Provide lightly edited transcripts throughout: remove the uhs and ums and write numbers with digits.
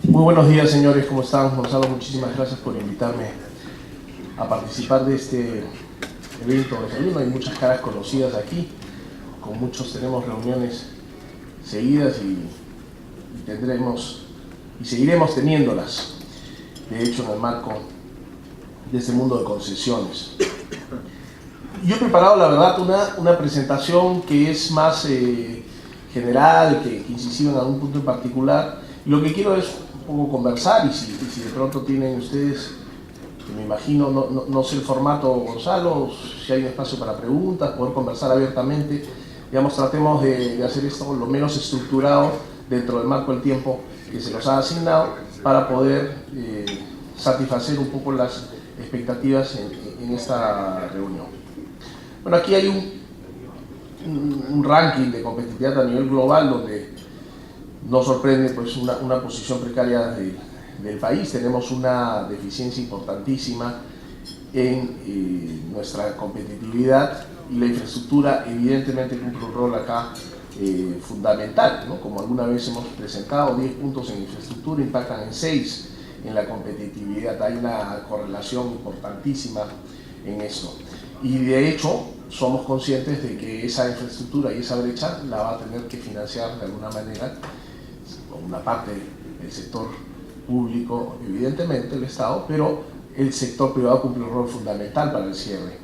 Muy buenos días, señores, ¿cómo están? Gonzalo, muchísimas gracias por invitarme a participar de este evento de desayuno. Hay muchas caras conocidas aquí, con muchos tenemos reuniones seguidas y seguiremos teniéndolas, de hecho, en el marco de este mundo de concesiones. Yo he preparado, la verdad, una presentación que es más general, que incisiva en algún punto en particular. Y lo que quiero es un poco conversar, y si de pronto tienen ustedes, que me imagino, no sé el formato, Gonzalo, si hay un espacio para preguntas, poder conversar abiertamente. Digamos, tratemos de hacer esto lo menos estructurado dentro del marco del tiempo que se nos ha asignado para poder satisfacer un poco las expectativas en esta reunión. Bueno, aquí hay un ranking de competitividad a nivel global donde no sorprende pues una posición precaria del país. Tenemos una deficiencia importantísima en nuestra competitividad, y la infraestructura evidentemente cumple un rol acá fundamental, ¿no? Como alguna vez hemos presentado, 10 puntos en infraestructura impactan en 6 en la competitividad. Hay una correlación importantísima en esto, y de hecho somos conscientes de que esa infraestructura y esa brecha la va a tener que financiar de alguna manera una parte del sector público, evidentemente el Estado, pero el sector privado cumple un rol fundamental para el cierre.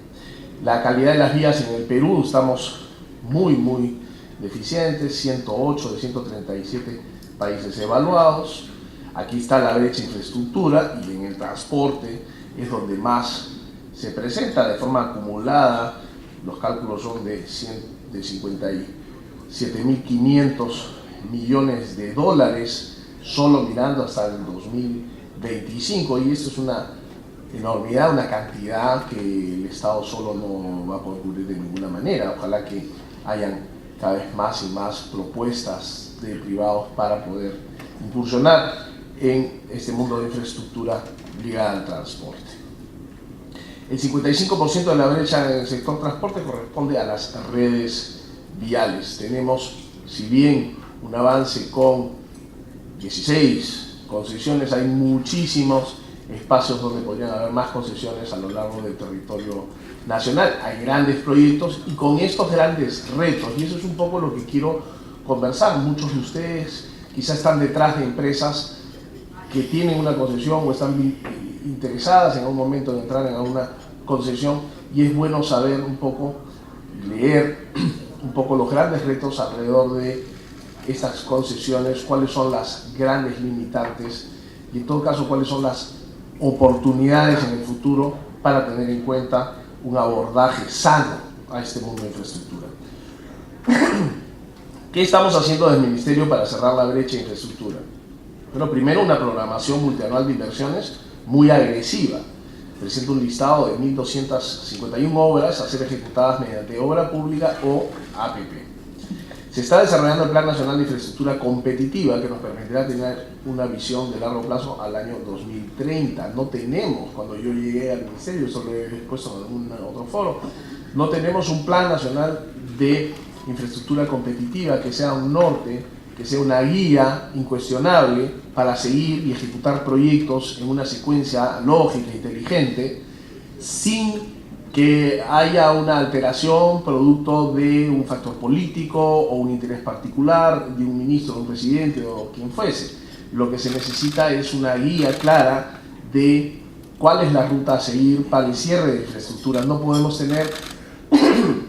La calidad de las vías en el Perú, estamos muy deficientes, 108 de 137 países evaluados. Aquí está la brecha de infraestructura, y en el transporte es donde más se presenta de forma acumulada. Los cálculos son de 57.500 millones de dólares, solo mirando hasta el 2025, y esto es una enormidad, una cantidad que el Estado solo no va a poder cubrir de ninguna manera. Ojalá que hayan cada vez más y más propuestas de privados para poder incursionar en este mundo de infraestructura ligada al transporte. El 55% de la brecha en el sector transporte corresponde a las redes viales. Tenemos, si bien un avance con 16 concesiones, hay muchísimos espacios donde podrían haber más concesiones a lo largo del territorio nacional. Hay grandes proyectos y con estos grandes retos, y eso es un poco lo que quiero conversar. Muchos de ustedes quizás están detrás de empresas que tienen una concesión o están interesadas en algún momento en entrar en alguna concesión, y es bueno saber un poco, leer un poco los grandes retos alrededor de estas concesiones, cuáles son las grandes limitantes y en todo caso cuáles son las oportunidades en el futuro para tener en cuenta un abordaje sano a este mundo de infraestructura. ¿Qué estamos haciendo desde el Ministerio para cerrar la brecha de infraestructura? Bueno, primero, una programación multianual de inversiones muy agresiva. Presenta un listado de 1.251 obras a ser ejecutadas mediante obra pública o APP. Se está desarrollando el Plan Nacional de Infraestructura Competitiva, que nos permitirá tener una visión de largo plazo al año 2030. No tenemos, cuando yo llegué al Ministerio, eso lo he expuesto en algún otro foro, no tenemos un Plan Nacional de Infraestructura Competitiva que sea un norte, que sea una guía incuestionable para seguir y ejecutar proyectos en una secuencia lógica e inteligente, sin que haya una alteración producto de un factor político o un interés particular de un ministro, de un presidente o quien fuese. Lo que se necesita es una guía clara de cuál es la ruta a seguir para el cierre de infraestructura. No podemos tener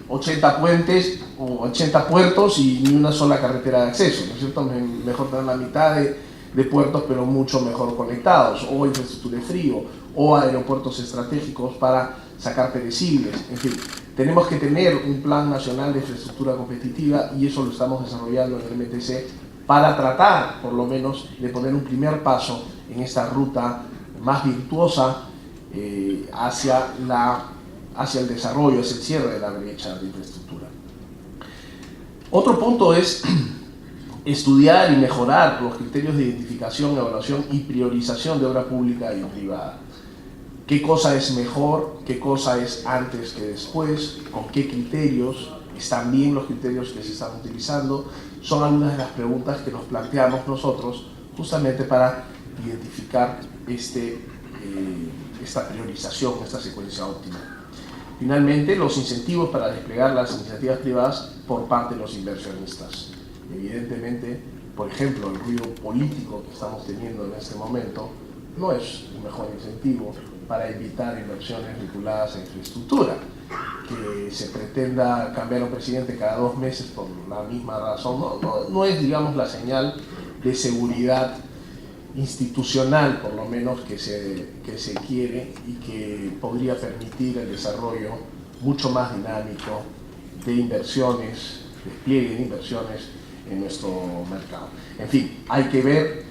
80 puentes o 80 puertos y ni una sola carretera de acceso, ¿no es cierto? Mejor tener la mitad de puertos, pero mucho mejor conectados, o infraestructura de frío, o aeropuertos estratégicos para sacar perecibles. En fin, tenemos que tener un plan nacional de infraestructura competitiva, y eso lo estamos desarrollando en el MTC para tratar, por lo menos, de poner un primer paso en esta ruta más virtuosa hacia el desarrollo, hacia el cierre de la brecha de infraestructura. Otro punto es estudiar y mejorar los criterios de identificación, evaluación y priorización de obra pública y privada. ¿Qué cosa es mejor? ¿Qué cosa es antes que después? ¿Con qué criterios? ¿Están bien los criterios que se están utilizando? Son algunas de las preguntas que nos planteamos nosotros justamente para identificar esta priorización, esta secuencia óptima. Finalmente, los incentivos para desplegar las iniciativas privadas por parte de los inversionistas. Evidentemente, por ejemplo, el ruido político que estamos teniendo en este momento no es un mejor incentivo para evitar inversiones vinculadas a infraestructura. Que se pretenda cambiar un presidente cada 2 meses por la misma razón no es, digamos, la señal de seguridad institucional, por lo menos, que se quiere y que podría permitir el desarrollo mucho más dinámico de inversiones, despliegue de inversiones en nuestro mercado. En fin, hay que ver,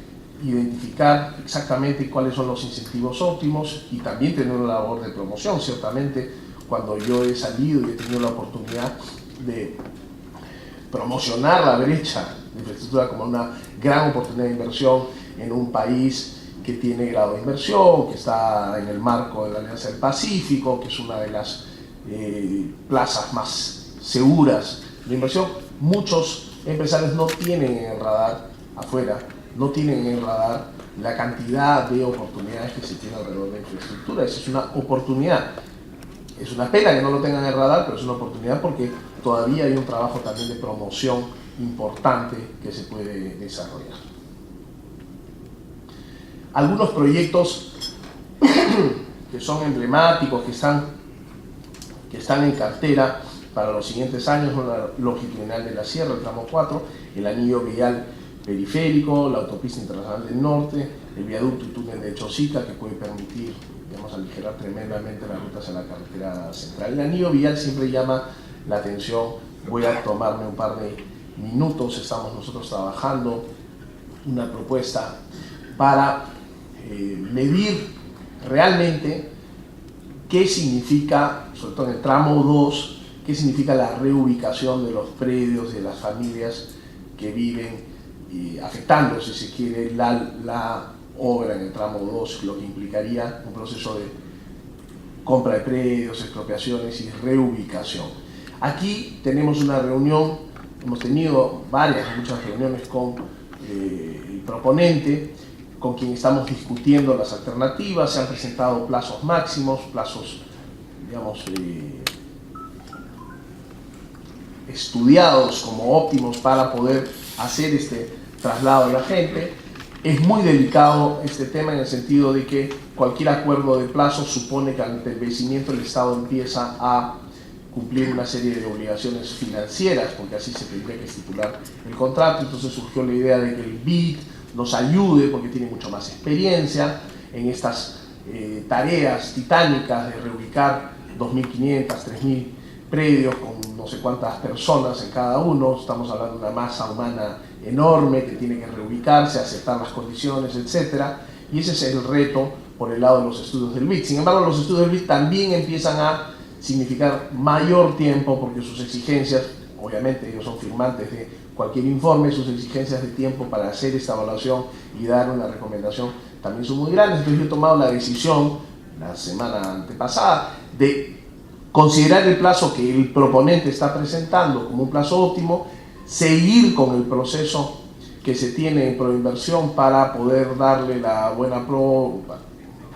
identificar exactamente cuáles son los incentivos óptimos y también tener una labor de promoción. Ciertamente, cuando yo he salido y he tenido la oportunidad de promocionar la brecha de infraestructura como una gran oportunidad de inversión en un país que tiene grado de inversión, que está en el marco de la Alianza del Pacífico, que es una de las plazas más seguras de inversión, muchos empresarios no tienen en el radar afuera, no tienen en el radar la cantidad de oportunidades que se tiene alrededor de la infraestructura. Esa es una oportunidad. Es una pena que no lo tengan en el radar, pero es una oportunidad porque todavía hay un trabajo también de promoción importante que se puede desarrollar. Algunos proyectos que son emblemáticos, que están en cartera para los siguientes años: la longitudinal de la Sierra, el tramo 4, el anillo vial periférico, la autopista internacional del norte, el viaducto y túnel de Chosica, que puede permitir, digamos, aligerar tremendamente las rutas a la carretera central. El anillo vial siempre llama la atención. Voy a tomarme un par de minutos. Estamos nosotros trabajando una propuesta para medir realmente qué significa, sobre todo en el tramo 2, qué significa la reubicación de los predios, de las familias que viven, afectando, si se quiere, la obra en el tramo 2, lo que implicaría un proceso de compra de predios, expropiaciones y reubicación. Aquí tenemos una reunión, hemos tenido muchas reuniones con el proponente, con quien estamos discutiendo las alternativas. Se han presentado plazos máximos, plazos, digamos, estudiados como óptimos para poder hacer este traslado de la gente. Es muy delicado este tema en el sentido de que cualquier acuerdo de plazo supone que ante el vencimiento el Estado empieza a cumplir una serie de obligaciones financieras, porque así se tendría que estipular el contrato. Entonces surgió la idea de que el BID nos ayude, porque tiene mucho más experiencia en estas tareas titánicas de reubicar 2.500, 3.000 predios con no sé cuántas personas en cada uno. Estamos hablando de una masa humana enorme que tiene que reubicarse, aceptar las condiciones, etc. Y ese es el reto por el lado de los estudios del BID. Sin embargo, los estudios del BID también empiezan a significar mayor tiempo, porque sus exigencias, obviamente ellos son firmantes de cualquier informe, sus exigencias de tiempo para hacer esta evaluación y dar una recomendación también son muy grandes. Entonces yo he tomado la decisión la semana antepasada de considerar el plazo que el proponente está presentando como un plazo óptimo, seguir con el proceso que se tiene en proinversión para poder darle la buena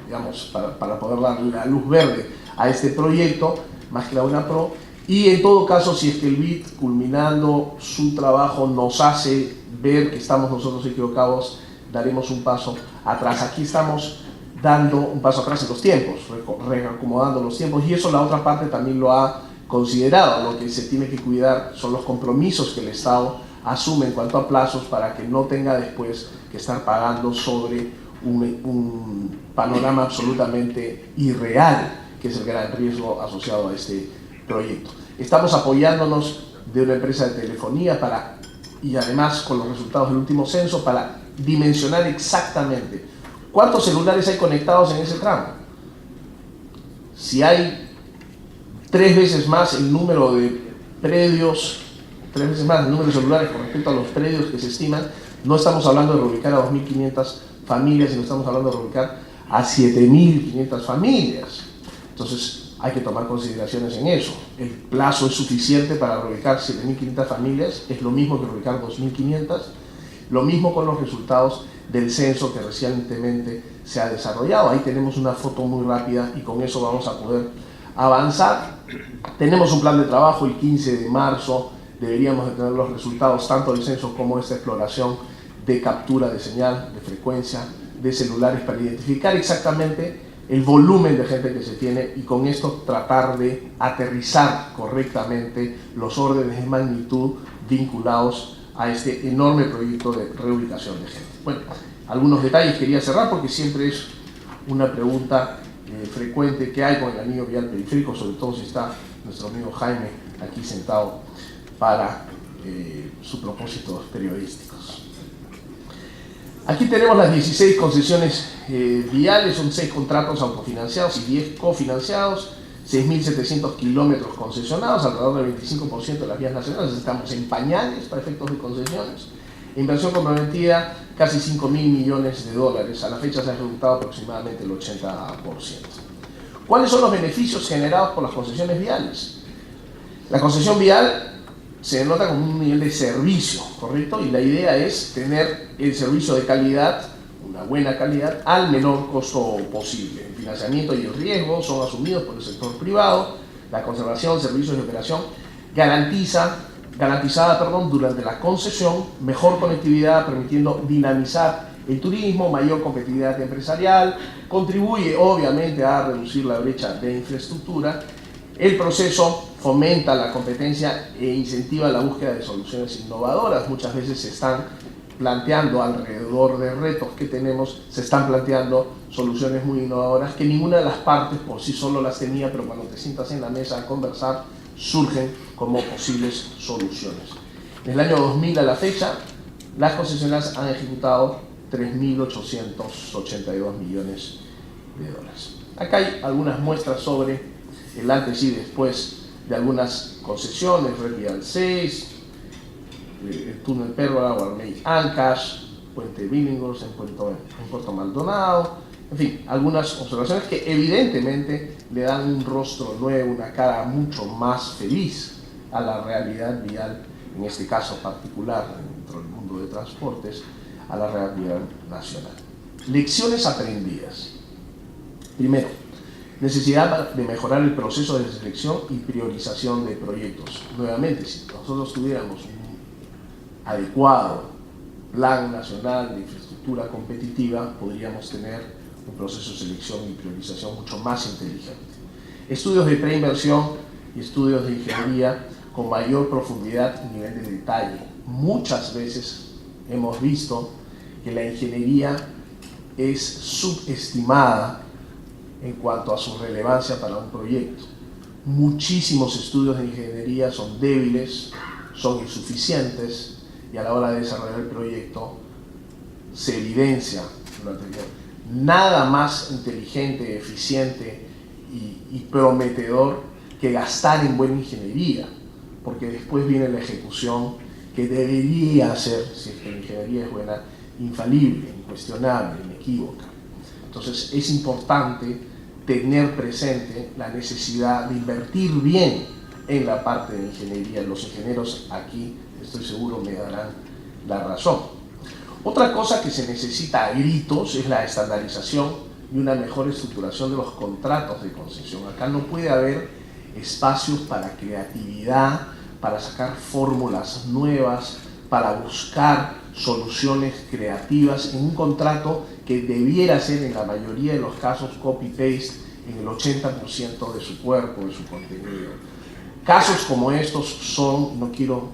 digamos, para poder darle la luz verde a este proyecto, más que la buena pro. Y en todo caso, si es que el BID, culminando su trabajo, nos hace ver que estamos nosotros equivocados, daremos un paso atrás. Aquí estamos dando un paso atrás en los tiempos, reacomodando los tiempos, y eso la otra parte también lo ha considerado. Lo que se tiene que cuidar son los compromisos que el Estado asume en cuanto a plazos, para que no tenga después que estar pagando sobre un panorama absolutamente irreal, que es el gran riesgo asociado a este proyecto. Estamos apoyándonos de una empresa de telefonía y además con los resultados del último censo, para dimensionar exactamente cuántos celulares hay conectados en ese tramo. Si hay 3 veces más el número de predios, 3 veces más el número de celulares con respecto a los predios que se estiman, no estamos hablando de reubicar a 2.500 familias, sino estamos hablando de reubicar a 7.500 familias. Entonces hay que tomar consideraciones en eso. El plazo es suficiente para reubicar 7.500 familias, es lo mismo que reubicar 2.500, Lo mismo con los resultados del censo que recientemente se ha desarrollado. Ahí tenemos una foto muy rápida y con eso vamos a poder avanzar. Tenemos un plan de trabajo. El 15 de marzo deberíamos de tener los resultados tanto del censo como esta exploración de captura de señal, de frecuencia de celulares, para identificar exactamente el volumen de gente que se tiene y con esto tratar de aterrizar correctamente los órdenes de magnitud vinculados a este enorme proyecto de reubicación de gente. Bueno, algunos detalles quería cerrar porque siempre es una pregunta frecuente que hay con el anillo vial periférico, sobre todo si está nuestro amigo Jaime aquí sentado para sus propósitos periodísticos. Aquí tenemos las 16 concesiones viales, son 6 contratos autofinanciados y 10 cofinanciados, 6.700 kilómetros concesionados, alrededor del 25% de las vías nacionales. Estamos en pañales para efectos de concesiones. Inversión comprometida, casi 5.000 millones de dólares. A la fecha se ha ejecutado aproximadamente el 80%. ¿Cuáles son los beneficios generados por las concesiones viales? La concesión vial se denota como un nivel de servicio, ¿correcto? Y la idea es tener el servicio de calidad, una buena calidad, al menor costo posible. El financiamiento y el riesgo son asumidos por el sector privado. La conservación, servicios y operación garantizada durante la concesión, mejor conectividad permitiendo dinamizar el turismo, mayor competitividad empresarial, contribuye obviamente a reducir la brecha de infraestructura. El proceso fomenta la competencia e incentiva la búsqueda de soluciones innovadoras. Muchas veces se están planteando alrededor de retos que tenemos, se están planteando soluciones muy innovadoras que ninguna de las partes por sí solo las tenía, pero cuando te sientas en la mesa a conversar, surgen como posibles soluciones. En el año 2000 a la fecha, las concesionarias han ejecutado 3.882 millones de dólares. Acá hay algunas muestras sobre el antes y después de algunas concesiones: Red Vial 6, el túnel Pérgola, Guarmey Ancash, Puente Billinghurst en Puerto Maldonado. En fin, algunas observaciones que evidentemente le dan un rostro nuevo, una cara mucho más feliz a la realidad vial, en este caso particular dentro del mundo de transportes, a la realidad nacional. Lecciones aprendidas. Primero, necesidad de mejorar el proceso de selección y priorización de proyectos. Nuevamente, si nosotros tuviéramos un adecuado plan nacional de infraestructura competitiva, podríamos tener un proceso de selección y priorización mucho más inteligente. Estudios de preinversión y estudios de ingeniería con mayor profundidad y nivel de detalle. Muchas veces hemos visto que la ingeniería es subestimada en cuanto a su relevancia para un proyecto. Muchísimos estudios de ingeniería son débiles, son insuficientes, y a la hora de desarrollar el proyecto se evidencia lo anterior. Nada más inteligente, eficiente y prometedor que gastar en buena ingeniería, porque después viene la ejecución, que debería ser, si es que la ingeniería es buena, infalible, incuestionable, inequívoca. Entonces es importante tener presente la necesidad de invertir bien en la parte de ingeniería. Los ingenieros aquí, estoy seguro, me darán la razón. Otra cosa que se necesita a gritos es la estandarización y una mejor estructuración de los contratos de concesión. Acá no puede haber espacios para creatividad, para sacar fórmulas nuevas, para buscar soluciones creativas en un contrato que debiera ser en la mayoría de los casos copy-paste en el 80% de su cuerpo, de su contenido. Casos como estos son, no quiero,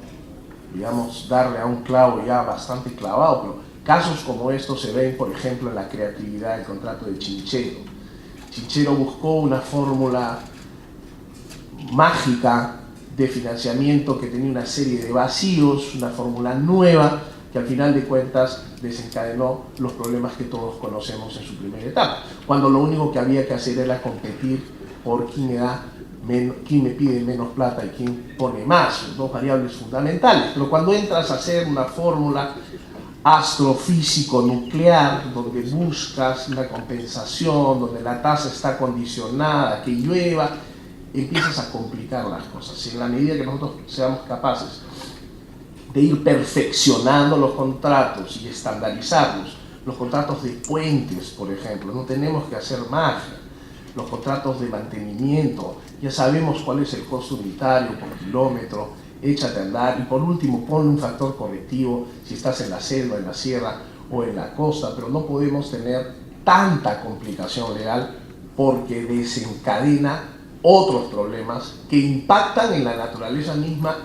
digamos, darle a un clavo ya bastante clavado, pero casos como estos se ven, por ejemplo, en la creatividad del contrato de Chinchero. Chinchero buscó una fórmula mágica de financiamiento que tenía una serie de vacíos, una fórmula nueva que al final de cuentas desencadenó los problemas que todos conocemos en su primera etapa, cuando lo único que había que hacer era competir por quién me pide menos plata y quién pone más, dos variables fundamentales. Pero cuando entras a hacer una fórmula astrofísico-nuclear, donde buscas una compensación, donde la tasa está condicionada, que llueva, empiezas a complicar las cosas. En la medida que nosotros seamos capaces de ir perfeccionando los contratos y estandarizarlos. Los contratos de puentes, por ejemplo, no tenemos que hacer magia. Los contratos de mantenimiento, ya sabemos cuál es el costo unitario por kilómetro, échate a andar. Y por último, pon un factor correctivo si estás en la selva, en la sierra o en la costa, pero no podemos tener tanta complicación legal porque desencadena otros problemas que impactan en la naturaleza misma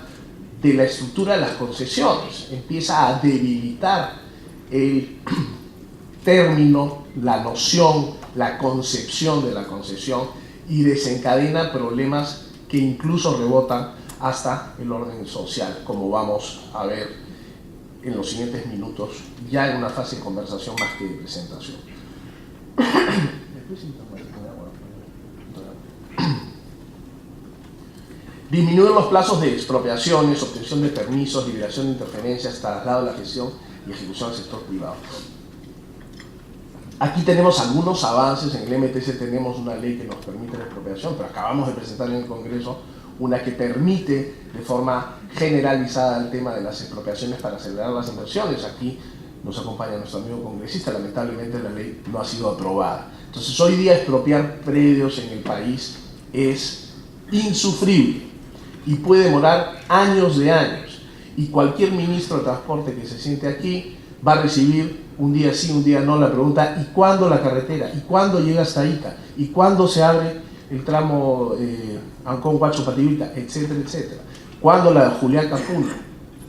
de la estructura de las concesiones. Empieza a debilitar el término, la noción, la concepción de la concesión y desencadena problemas que incluso rebotan hasta el orden social, como vamos a ver en los siguientes minutos, ya en una fase de conversación más que de presentación. Disminuir los plazos de expropiaciones, obtención de permisos, liberación de interferencias, traslado de la gestión y ejecución al sector privado. Aquí tenemos algunos avances. En el MTC tenemos una ley que nos permite la expropiación, pero acabamos de presentar en el Congreso una que permite de forma generalizada el tema de las expropiaciones para acelerar las inversiones. Aquí nos acompaña nuestro amigo congresista. Lamentablemente la ley no ha sido aprobada. Entonces hoy día expropiar predios en el país es insufrible y puede demorar años de años. Y cualquier ministro de transporte que se siente aquí va a recibir un día sí, un día no la pregunta: ¿y cuándo la carretera? ¿Y cuándo llega hasta Ica? ¿Y cuándo se abre el tramo Ancón, Huacho, Pativilca? Etcétera, etcétera. ¿Cuándo la Julián Capuno?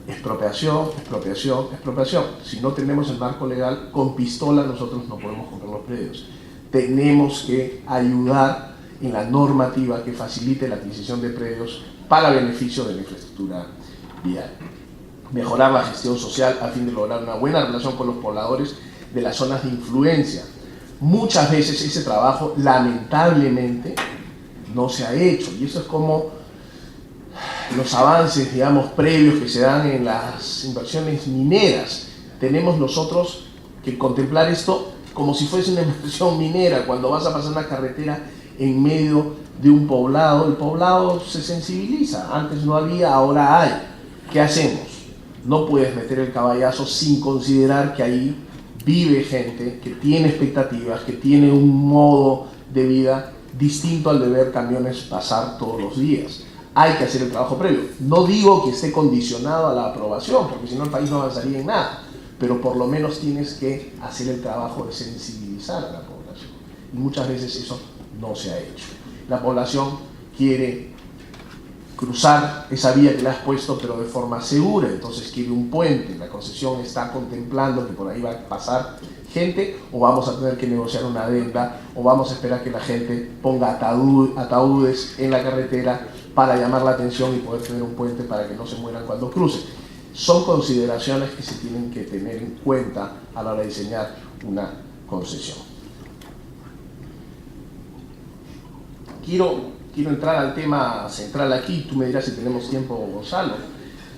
Expropiación, expropiación, expropiación. Si no tenemos el marco legal, con pistola nosotros no podemos comprar los predios. Tenemos que ayudar en la normativa que facilite la adquisición de predios para beneficio de la infraestructura vial. Mejorar la gestión social a fin de lograr una buena relación con los pobladores de las zonas de influencia. Muchas veces ese trabajo, lamentablemente, no se ha hecho, y eso es como los avances, digamos, previos que se dan en las inversiones mineras. Tenemos nosotros que contemplar esto como si fuese una inversión minera. Cuando vas a pasar una carretera en medio de un poblado, el poblado se sensibiliza. Antes no había, ahora hay. ¿Qué hacemos? No puedes meter el caballazo sin considerar que ahí vive gente que tiene expectativas, que tiene un modo de vida distinto al de ver camiones pasar todos los días. Hay que hacer el trabajo previo. No digo que esté condicionado a la aprobación, porque si no el país no avanzaría en nada, pero por lo menos tienes que hacer el trabajo de sensibilizar a la población. Y muchas veces eso no se ha hecho. La población quiere cruzar esa vía que le has puesto, pero de forma segura. Entonces quiere un puente. La concesión está contemplando que por ahí va a pasar gente, o vamos a tener que negociar una adenda, o vamos a esperar que la gente ponga ataúdes en la carretera para llamar la atención y poder tener un puente para que no se mueran cuando crucen. Son consideraciones que se tienen que tener en cuenta a la hora de diseñar una concesión. Quiero entrar al tema central aquí. Tú me dirás si tenemos tiempo, Gonzalo,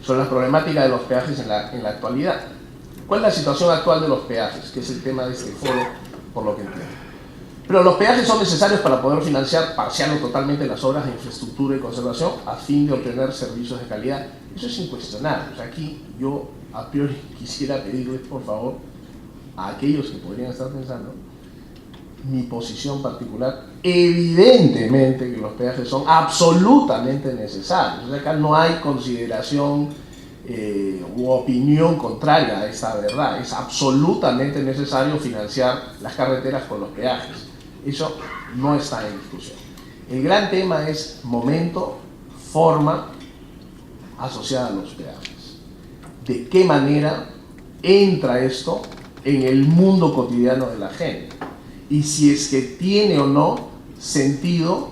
sobre las problemáticas de los peajes en la actualidad. ¿Cuál es la situación actual de los peajes? Que es el tema de este foro, por lo que entiendo. Pero los peajes son necesarios para poder financiar parcial o totalmente las obras de infraestructura y conservación a fin de obtener servicios de calidad. Eso es incuestionable. O sea, aquí yo a priori quisiera pedirles, por favor, a aquellos que podrían estar pensando, mi posición particular: evidentemente que los peajes son absolutamente necesarios. O sea, acá no hay consideración u opinión contraria a esta verdad. Es absolutamente necesario financiar las carreteras con los peajes. Eso no está en discusión. El gran tema es momento, forma asociada a los peajes. ¿De qué manera entra esto en el mundo cotidiano de la gente? Y si es que tiene o no sentido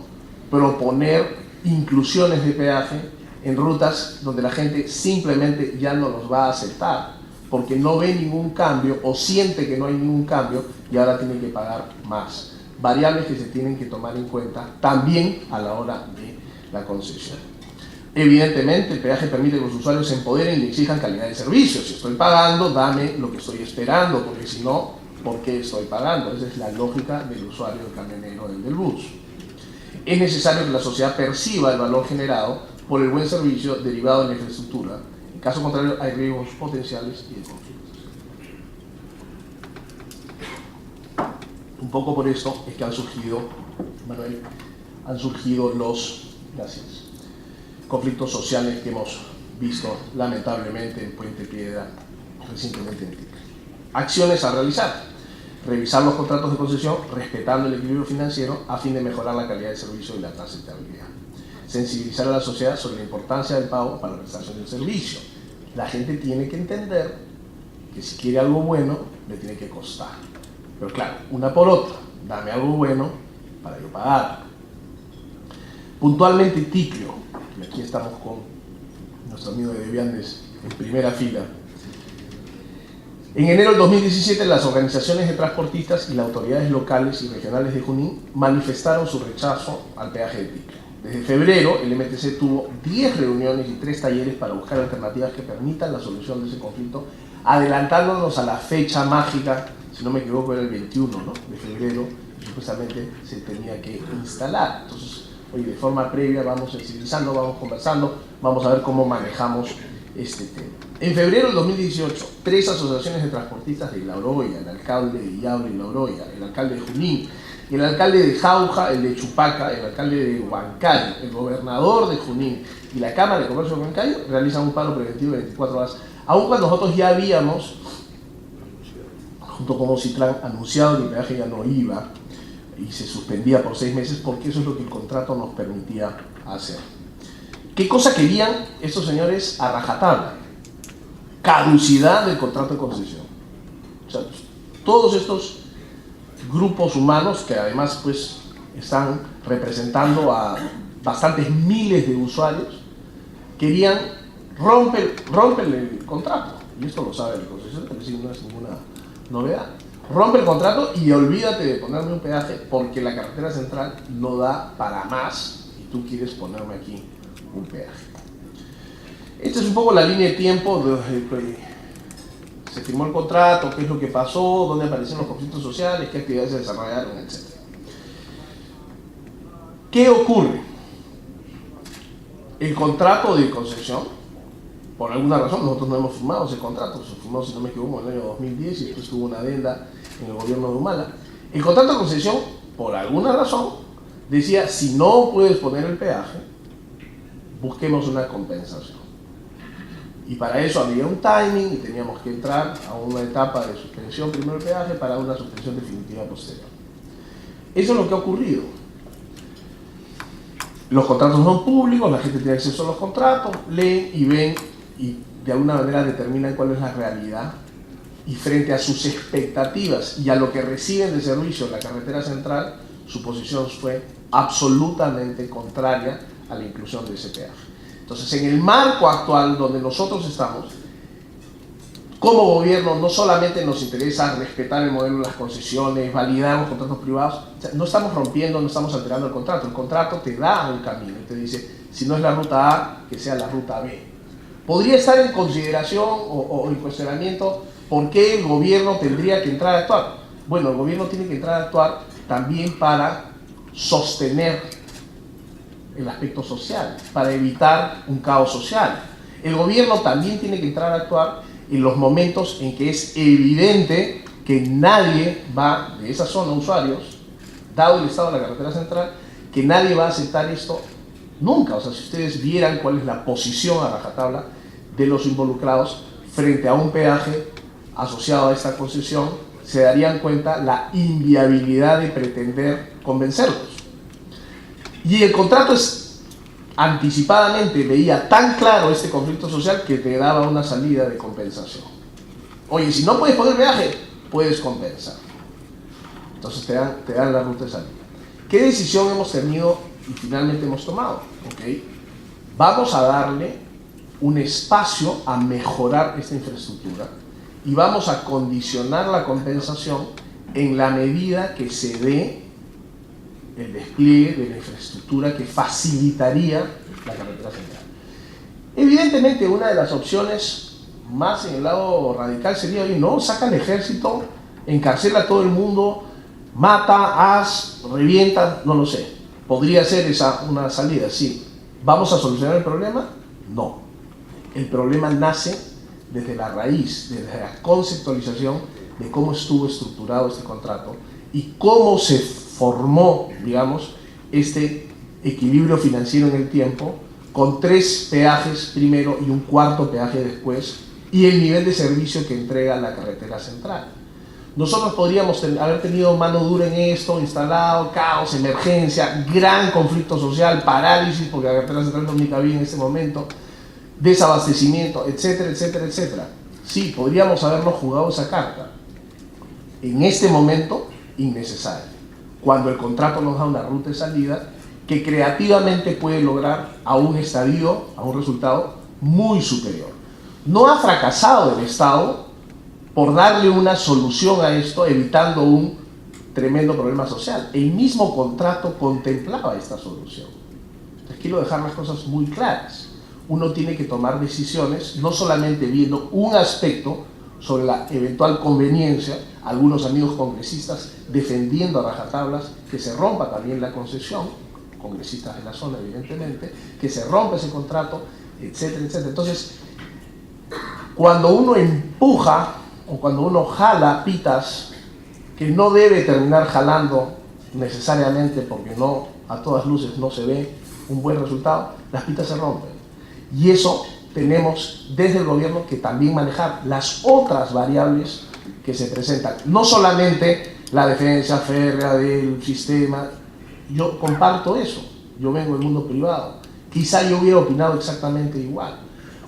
proponer inclusiones de peaje en rutas donde la gente simplemente ya no los va a aceptar, porque no ve ningún cambio o siente que no hay ningún cambio y ahora tiene que pagar más. Variables que se tienen que tomar en cuenta también a la hora de la concesión. Evidentemente, el peaje permite que los usuarios se empoderen y exijan calidad de servicio. Si estoy pagando, dame lo que estoy esperando, porque si no, ¿por qué estoy pagando? Esa es la lógica del usuario, del camionero, del bus. Es necesario que la sociedad perciba el valor generado por el buen servicio derivado de la infraestructura, caso contrario hay riesgos potenciales y de conflictos. Un poco por esto es que han surgido, Manuel, los conflictos sociales que hemos visto lamentablemente en Puente Piedra, recientemente en Tica. Acciones a realizar: revisar los contratos de concesión respetando el equilibrio financiero a fin de mejorar la calidad del servicio y la transitabilidad. Sensibilizar a la sociedad sobre la importancia del pago para la prestación del servicio. La gente tiene que entender que si quiere algo bueno, le tiene que costar. Pero claro, una por otra, dame algo bueno para yo pagar. Puntualmente Ticlio, y aquí estamos con nuestro amigo de Viandes en primera fila. En enero del 2017, las organizaciones de transportistas y las autoridades locales y regionales de Junín manifestaron su rechazo al peaje de Ticlio. Desde febrero, el MTC tuvo 10 reuniones y 3 talleres para buscar alternativas que permitan la solución de ese conflicto, adelantándonos a la fecha mágica, si no me equivoco era el 21, ¿no?, de febrero, y supuestamente se tenía que instalar. Entonces, oye, de forma previa vamos sensibilizando, vamos conversando, vamos a ver cómo manejamos este tema. En febrero del 2018, 3 asociaciones de transportistas de La Oroya, el alcalde de Yaure y La Oroya, el alcalde de Junín, el alcalde de Jauja, el de Chupaca, el alcalde de Huancayo, el gobernador de Junín y la Cámara de Comercio de Huancayo realizan un paro preventivo de 24 horas, aun cuando nosotros ya habíamos, junto con Ocitlan, anunciado que el peaje ya no iba y se suspendía por 6 meses, porque eso es lo que el contrato nos permitía hacer. ¿Qué cosa querían estos señores a rajatabla? Caducidad del contrato de concesión. O sea, todos estos grupos humanos, que además pues están representando a bastantes miles de usuarios, querían romper el contrato. Y esto lo sabe el concesión, pero sí, no es ninguna novedad. Rompe el contrato y olvídate de ponerme un peaje, porque la carretera central no da para más y tú quieres ponerme aquí un peaje. Esta es un poco la línea de tiempo se firmó el contrato, qué es lo que pasó, dónde aparecieron los conflictos sociales, qué actividades se desarrollaron, etc. ¿Qué ocurre? El contrato de concesión, por alguna razón, nosotros no hemos firmado ese contrato, se firmó, si no me equivoco, en el año 2010 y después tuvo una adenda en el gobierno de Humala. El contrato de concesión, por alguna razón, decía, si no puedes poner el peaje, busquemos una compensación. Y para eso había un timing y teníamos que entrar a una etapa de suspensión primero del peaje para una suspensión definitiva posterior. Eso es lo que ha ocurrido. Los contratos son públicos, la gente tiene acceso a los contratos, leen y ven y de alguna manera determinan cuál es la realidad, y frente a sus expectativas y a lo que reciben de servicio en la carretera central, su posición fue absolutamente contraria a la inclusión de ese peaje. Entonces, en el marco actual donde nosotros estamos, como gobierno, no solamente nos interesa respetar el modelo de las concesiones, validar los contratos privados, o sea, no estamos rompiendo, no estamos alterando el contrato te da un camino y te dice, si no es la ruta A, que sea la ruta B. Podría estar en consideración o en cuestionamiento por qué el gobierno tendría que entrar a actuar. Bueno, el gobierno tiene que entrar a actuar también para sostener el aspecto social, para evitar un caos social. El gobierno también tiene que entrar a actuar en los momentos en que es evidente que nadie va de esa zona, usuarios, dado el estado de la carretera central, que nadie va a aceptar esto nunca. O sea, si ustedes vieran cuál es la posición a rajatabla de los involucrados frente a un peaje asociado a esta concesión, se darían cuenta la inviabilidad de pretender convencerlos. Y el contrato anticipadamente veía tan claro este conflicto social que te daba una salida de compensación. Oye, si no puedes poner peaje, puedes compensar. Entonces te dan la ruta de salida. ¿Qué decisión hemos tenido y finalmente hemos tomado? ¿Okay? Vamos a darle un espacio a mejorar esta infraestructura y vamos a condicionar la compensación en la medida que se dé el despliegue de la infraestructura que facilitaría la carretera central. Evidentemente, una de las opciones más en el lado radical sería, oye, no, saca el ejército, encarcela a todo el mundo, mata, revienta, no lo sé. Podría ser esa una salida, sí. ¿Vamos a solucionar el problema? No. El problema nace desde la raíz, desde la conceptualización de cómo estuvo estructurado este contrato y cómo se formó, digamos, este equilibrio financiero en el tiempo, con 3 peajes primero y un cuarto peaje después, y el nivel de servicio que entrega la carretera central. Nosotros podríamos haber tenido mano dura en esto, instalado caos, emergencia, gran conflicto social, parálisis, porque la carretera central no me cabía en ese momento, desabastecimiento, etcétera, etcétera, etcétera. Sí, podríamos habernos jugado esa carta. En este momento, innecesario. Cuando el contrato nos da una ruta de salida que creativamente puede lograr a un estadio, a un resultado muy superior. No ha fracasado el Estado por darle una solución a esto, evitando un tremendo problema social. El mismo contrato contemplaba esta solución. Entonces, quiero dejar las cosas muy claras. Uno tiene que tomar decisiones no solamente viendo un aspecto sobre la eventual conveniencia, algunos amigos congresistas defendiendo a rajatablas que se rompa también la concesión, congresistas de la zona evidentemente, que se rompa ese contrato, etcétera, etcétera. Entonces, cuando uno empuja o cuando uno jala pitas que no debe terminar jalando necesariamente porque no, a todas luces no se ve un buen resultado, las pitas se rompen. Y eso tenemos desde el gobierno que también manejar las otras variables que se presentan. No solamente la defensa férrea del sistema, yo comparto eso, yo vengo del mundo privado. Quizá yo hubiera opinado exactamente igual.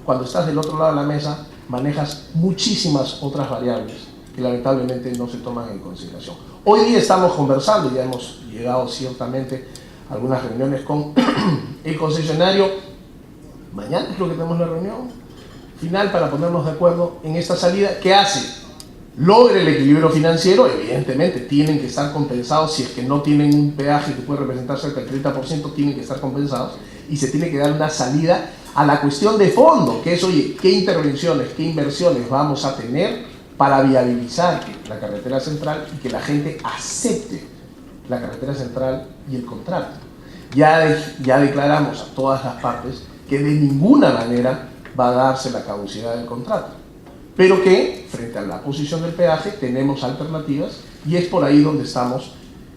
Cuando estás del otro lado de la mesa, manejas muchísimas otras variables que lamentablemente no se toman en consideración. Hoy día estamos conversando, ya hemos llegado ciertamente a algunas reuniones con el concesionario. Mañana creo que tenemos la reunión final para ponernos de acuerdo en esta salida. ¿Qué hace? Logre el equilibrio financiero, evidentemente tienen que estar compensados, si es que no tienen un peaje que puede representar cerca del 30%, tienen que estar compensados, y se tiene que dar una salida a la cuestión de fondo, que es, oye, ¿qué intervenciones, qué inversiones vamos a tener para viabilizar la carretera central y que la gente acepte la carretera central y el contrato? Ya declaramos a todas las partes que de ninguna manera va a darse la caducidad del contrato, pero que frente a la posición del peaje tenemos alternativas, y es por ahí donde estamos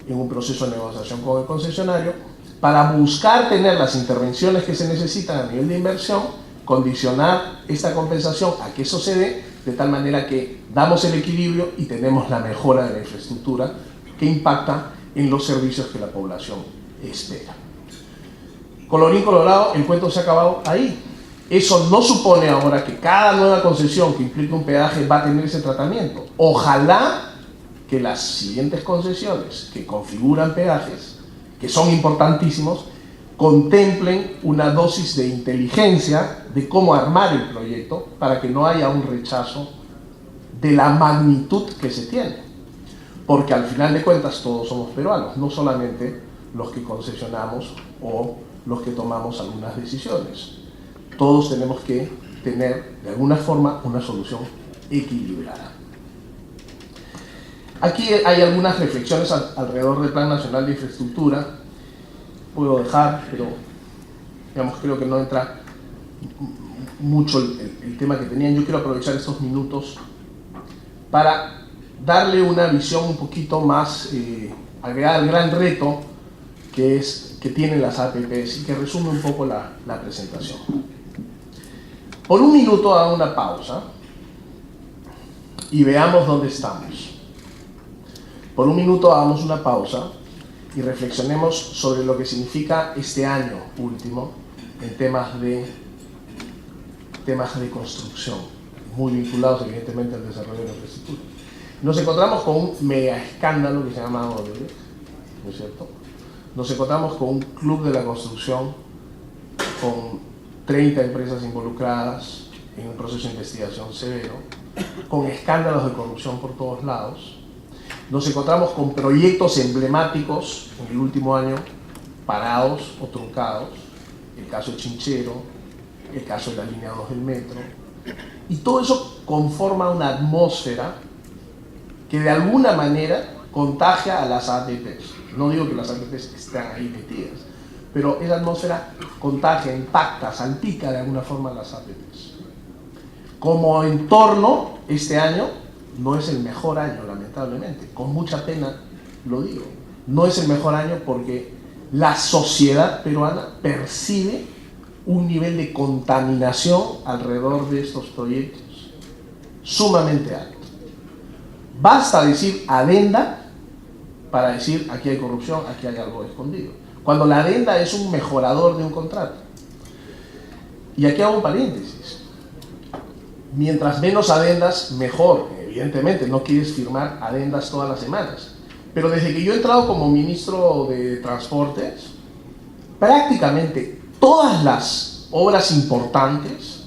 en un proceso de negociación con el concesionario para buscar tener las intervenciones que se necesitan a nivel de inversión, condicionar esta compensación a que eso se dé, de tal manera que damos el equilibrio y tenemos la mejora de la infraestructura que impacta en los servicios que la población espera. Colorín colorado, el cuento se ha acabado ahí. Eso no supone ahora que cada nueva concesión que implique un peaje va a tener ese tratamiento. Ojalá que las siguientes concesiones que configuran peajes, que son importantísimos, contemplen una dosis de inteligencia de cómo armar el proyecto para que no haya un rechazo de la magnitud que se tiene. Porque al final de cuentas todos somos peruanos, no solamente los que concesionamos o los que tomamos algunas decisiones. Todos tenemos que tener, de alguna forma, una solución equilibrada. Aquí hay algunas reflexiones alrededor del Plan Nacional de Infraestructura. Puedo dejar, pero digamos, creo que no entra mucho el tema que tenían. Yo quiero aprovechar estos minutos para darle una visión un poquito más agregada al gran reto que tienen las APPs y que resume un poco la presentación. Por un minuto hago una pausa y veamos dónde estamos. Por un minuto hagamos una pausa y reflexionemos sobre lo que significa este año último en temas de construcción, muy vinculados evidentemente al desarrollo de la infraestructura. Nos encontramos con un mega escándalo que se llama Odebrecht, ¿no es cierto? Nos encontramos con un club de la construcción con 30 empresas involucradas en un proceso de investigación severo, con escándalos de corrupción por todos lados. Nos encontramos con proyectos emblemáticos en el último año parados o truncados, el caso de Chinchero, el caso de la línea 2 del metro, y todo eso conforma una atmósfera que de alguna manera contagia a las APPs. No digo que las APPs estén ahí metidas, pero esa atmósfera contagia, impacta, salpica de alguna forma a las APPs. Como entorno, este año no es el mejor año, lamentablemente. Con mucha pena lo digo. No es el mejor año porque la sociedad peruana percibe un nivel de contaminación alrededor de estos proyectos sumamente alto. Basta decir adenda para decir aquí hay corrupción, aquí hay algo escondido. Cuando la adenda es un mejorador de un contrato. Y aquí hago un paréntesis. Mientras menos adendas, mejor. Evidentemente, no quieres firmar adendas todas las semanas. Pero desde que yo he entrado como ministro de Transportes, prácticamente todas las obras importantes,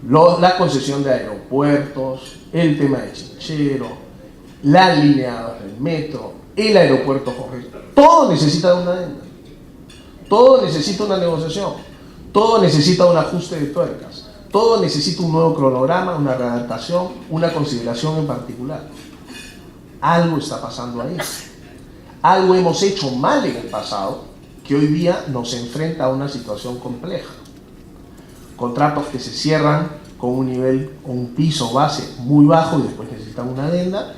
la concesión de aeropuertos, el tema de Chinchero, la línea del metro, el aeropuerto Jorge, todo necesita una adenda, todo necesita una negociación, todo necesita un ajuste de tuercas, todo necesita un nuevo cronograma, una readaptación, una consideración en particular. Algo está pasando ahí, algo hemos hecho mal en el pasado que hoy día nos enfrenta a una situación compleja. Contratos que se cierran con un nivel, con un piso base muy bajo y después necesitan una adenda,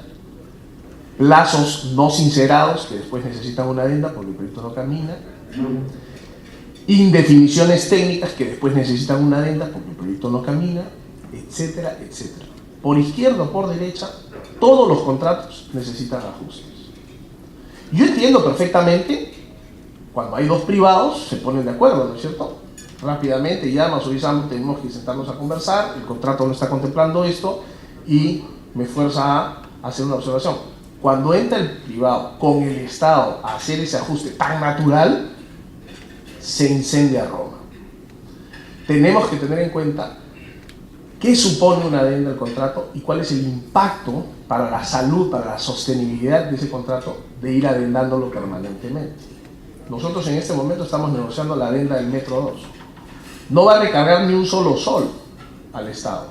plazos no sincerados que después necesitan una adenda porque el proyecto no camina, indefiniciones técnicas que después necesitan una adenda porque el proyecto no camina, etcétera, etcétera. Por izquierda o por derecha, todos los contratos necesitan ajustes. Yo entiendo perfectamente cuando hay dos privados se ponen de acuerdo, ¿no es cierto? Rápidamente llaman, avisamos, tenemos que sentarnos a conversar, el contrato no está contemplando esto y me fuerza a hacer una observación. Cuando entra el privado con el Estado a hacer ese ajuste tan natural, se incendia Roma. Tenemos que tener en cuenta qué supone una adenda del contrato y cuál es el impacto para la salud, para la sostenibilidad de ese contrato de ir adendándolo permanentemente. Nosotros en este momento estamos negociando la adenda del Metro 2. No va a recargar ni un solo sol al Estado.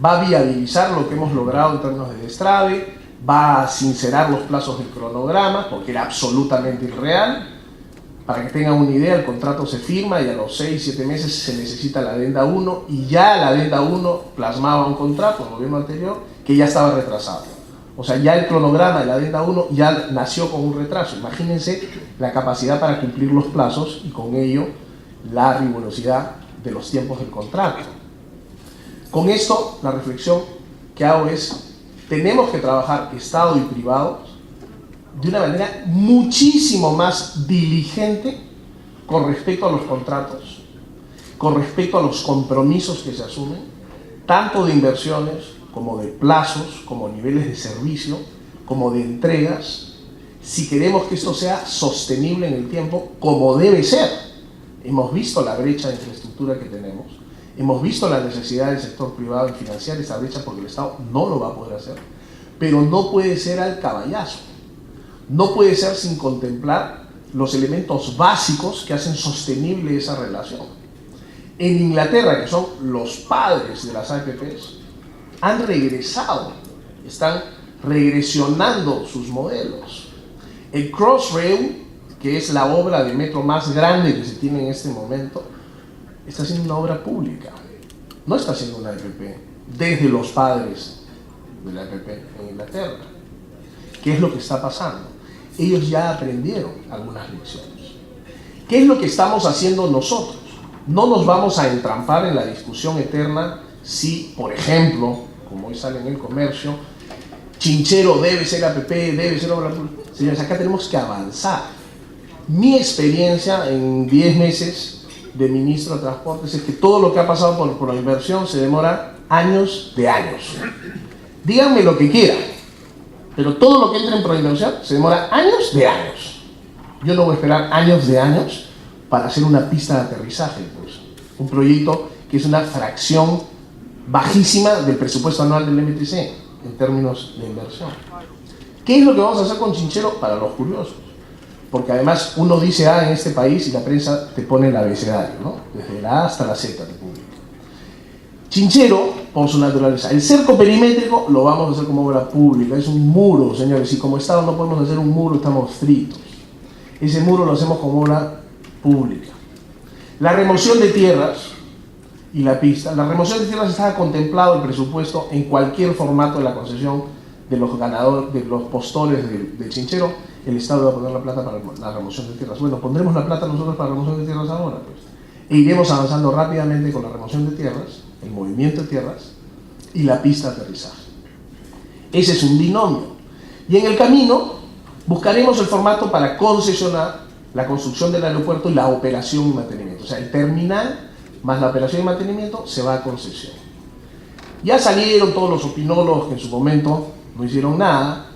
Va a viabilizar lo que hemos logrado en términos de destrave, va a sincerar los plazos del cronograma, porque era absolutamente irreal. Para que tengan una idea, el contrato se firma y a los 6-7 meses se necesita la adenda 1 y ya la adenda 1 plasmaba un contrato, el gobierno anterior, que ya estaba retrasado. O sea, ya el cronograma de la adenda 1 ya nació con un retraso. Imagínense la capacidad para cumplir los plazos y con ello la rigurosidad de los tiempos del contrato. Con esto, la reflexión que hago es, tenemos que trabajar Estado y privado de una manera muchísimo más diligente con respecto a los contratos, con respecto a los compromisos que se asumen, tanto de inversiones como de plazos, como niveles de servicio, como de entregas, si queremos que esto sea sostenible en el tiempo, como debe ser. Hemos visto la brecha de infraestructura que tenemos, hemos visto la necesidad del sector privado en financiar esa brecha porque el Estado no lo va a poder hacer, pero no puede ser al caballazo, no puede ser sin contemplar los elementos básicos que hacen sostenible esa relación. En Inglaterra, que son los padres de las APPs, han regresado, están regresionando sus modelos. El Crossrail, que es la obra de metro más grande que se tiene en este momento, está haciendo una obra pública, no está haciendo una APP, desde los padres de la APP en Inglaterra. ¿Qué es lo que está pasando? Ellos ya aprendieron algunas lecciones. ¿Qué es lo que estamos haciendo nosotros? No nos vamos a entrampar en la discusión eterna si, por ejemplo, como hoy sale en El Comercio, Chinchero debe ser APP, debe ser obra pública. Señores, acá tenemos que avanzar. Mi experiencia en 10 meses de ministro de Transportes es que todo lo que ha pasado por la inversión se demora años de años. Díganme lo que quieran, pero todo lo que entra en proinversión se demora años de años. Yo no voy a esperar años de años para hacer una pista de aterrizaje, pues. Un proyecto que es una fracción bajísima del presupuesto anual del MTC en términos de inversión. ¿Qué es lo que vamos a hacer con Chinchero? Para los curiosos. Porque además uno dice A en este país y la prensa te pone el abecedario, ¿no? Desde la A hasta la Z te publica. Chinchero, por su naturaleza, el cerco perimétrico lo vamos a hacer como obra pública, es un muro, señores, y como Estado no podemos hacer un muro, estamos fritos. Ese muro lo hacemos como obra pública. La remoción de tierras y la pista. La remoción de tierras estaba contemplado el presupuesto en cualquier formato de la concesión de los ganadores, de los postores del Chinchero. El Estado va a poner la plata para la remoción de tierras. Bueno, pondremos la plata nosotros para la remoción de tierras ahora, pues. E iremos avanzando rápidamente con la remoción de tierras, el movimiento de tierras y la pista de aterrizaje. Ese es un binomio. Y en el camino buscaremos el formato para concesionar la construcción del aeropuerto y la operación y mantenimiento. O sea, el terminal más la operación y mantenimiento se va a concesión. Ya salieron todos los opinólogos que en su momento no hicieron nada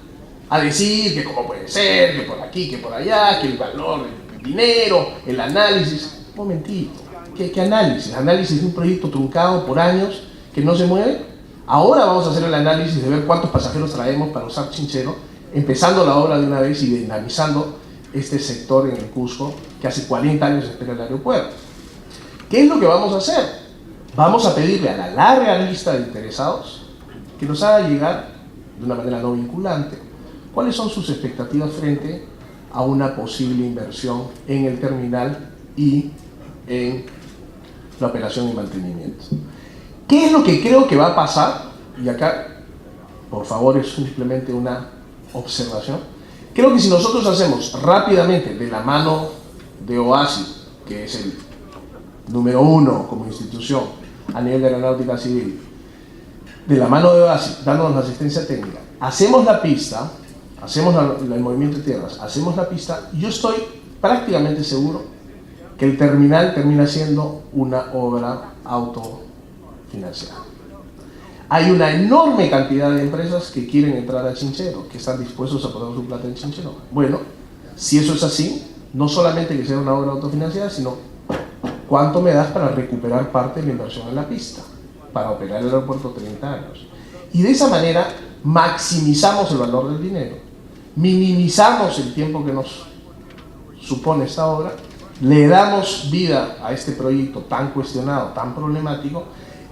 a decir que cómo puede ser, que por aquí, que por allá, que el valor, el dinero, el análisis. Un momentito, ¿qué análisis? Análisis de un proyecto truncado por años que no se mueve. Ahora vamos a hacer el análisis de ver cuántos pasajeros traemos para usar Chinchero, empezando la obra de una vez y dinamizando este sector en el Cusco que hace 40 años espera el aeropuerto. ¿Qué es lo que vamos a hacer? Vamos a pedirle a la larga lista de interesados que nos haga llegar de una manera no vinculante cuáles son sus expectativas frente a una posible inversión en el terminal y en la operación y mantenimiento. ¿Qué es lo que creo que va a pasar? Y acá, por favor, es simplemente una observación. Creo que si nosotros hacemos rápidamente de la mano de OASI, que es el número 1 como institución a nivel de aeronáutica civil, de la mano de OASI, dándonos la asistencia técnica, hacemos la pista, hacemos el movimiento de tierras, hacemos la pista, yo estoy prácticamente seguro que el terminal termina siendo una obra autofinanciada. Hay una enorme cantidad de empresas que quieren entrar a Chinchero, que están dispuestos a poner su plata en Chinchero. Bueno, si eso es así, no solamente que sea una obra autofinanciada, sino ¿cuánto me das para recuperar parte de la inversión en la pista? Para operar el aeropuerto 30 años. Y de esa manera maximizamos el valor del dinero, minimizamos el tiempo que nos supone esta obra, le damos vida a este proyecto tan cuestionado, tan problemático,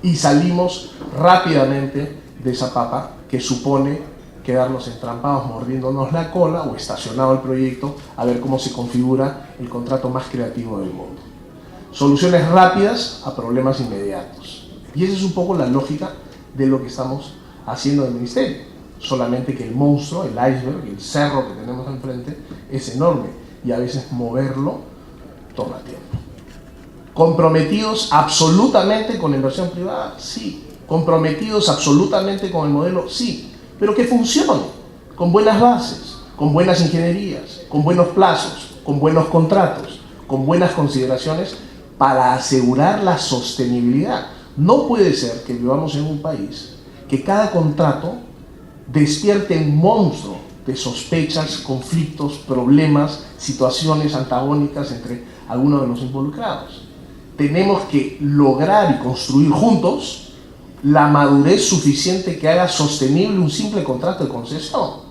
y salimos rápidamente de esa papa que supone quedarnos entrampados mordiéndonos la cola o estacionado el proyecto a ver cómo se configura el contrato más creativo del mundo. Soluciones rápidas a problemas inmediatos. Y esa es un poco la lógica de lo que estamos haciendo en el Ministerio. Solamente que el monstruo, el iceberg, el cerro que tenemos enfrente es enorme y a veces moverlo toma tiempo. ¿Comprometidos absolutamente con la inversión privada? Sí. ¿Comprometidos absolutamente con el modelo? Sí. Pero que funcione, con buenas bases, con buenas ingenierías, con buenos plazos, con buenos contratos, con buenas consideraciones para asegurar la sostenibilidad. No puede ser que vivamos en un país que cada contrato despierte un monstruo de sospechas, conflictos, problemas, situaciones antagónicas entre algunos de los involucrados. Tenemos que lograr y construir juntos la madurez suficiente que haga sostenible un simple contrato de concesión.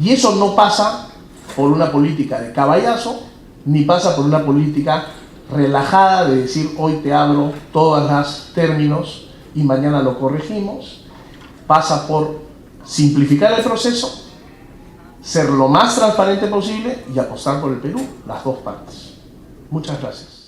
Y eso no pasa por una política de caballazo, ni pasa por una política relajada de decir hoy te abro todos los términos y mañana lo corregimos. Pasa por simplificar el proceso, ser lo más transparente posible y apostar por el Perú, las dos partes. Muchas gracias.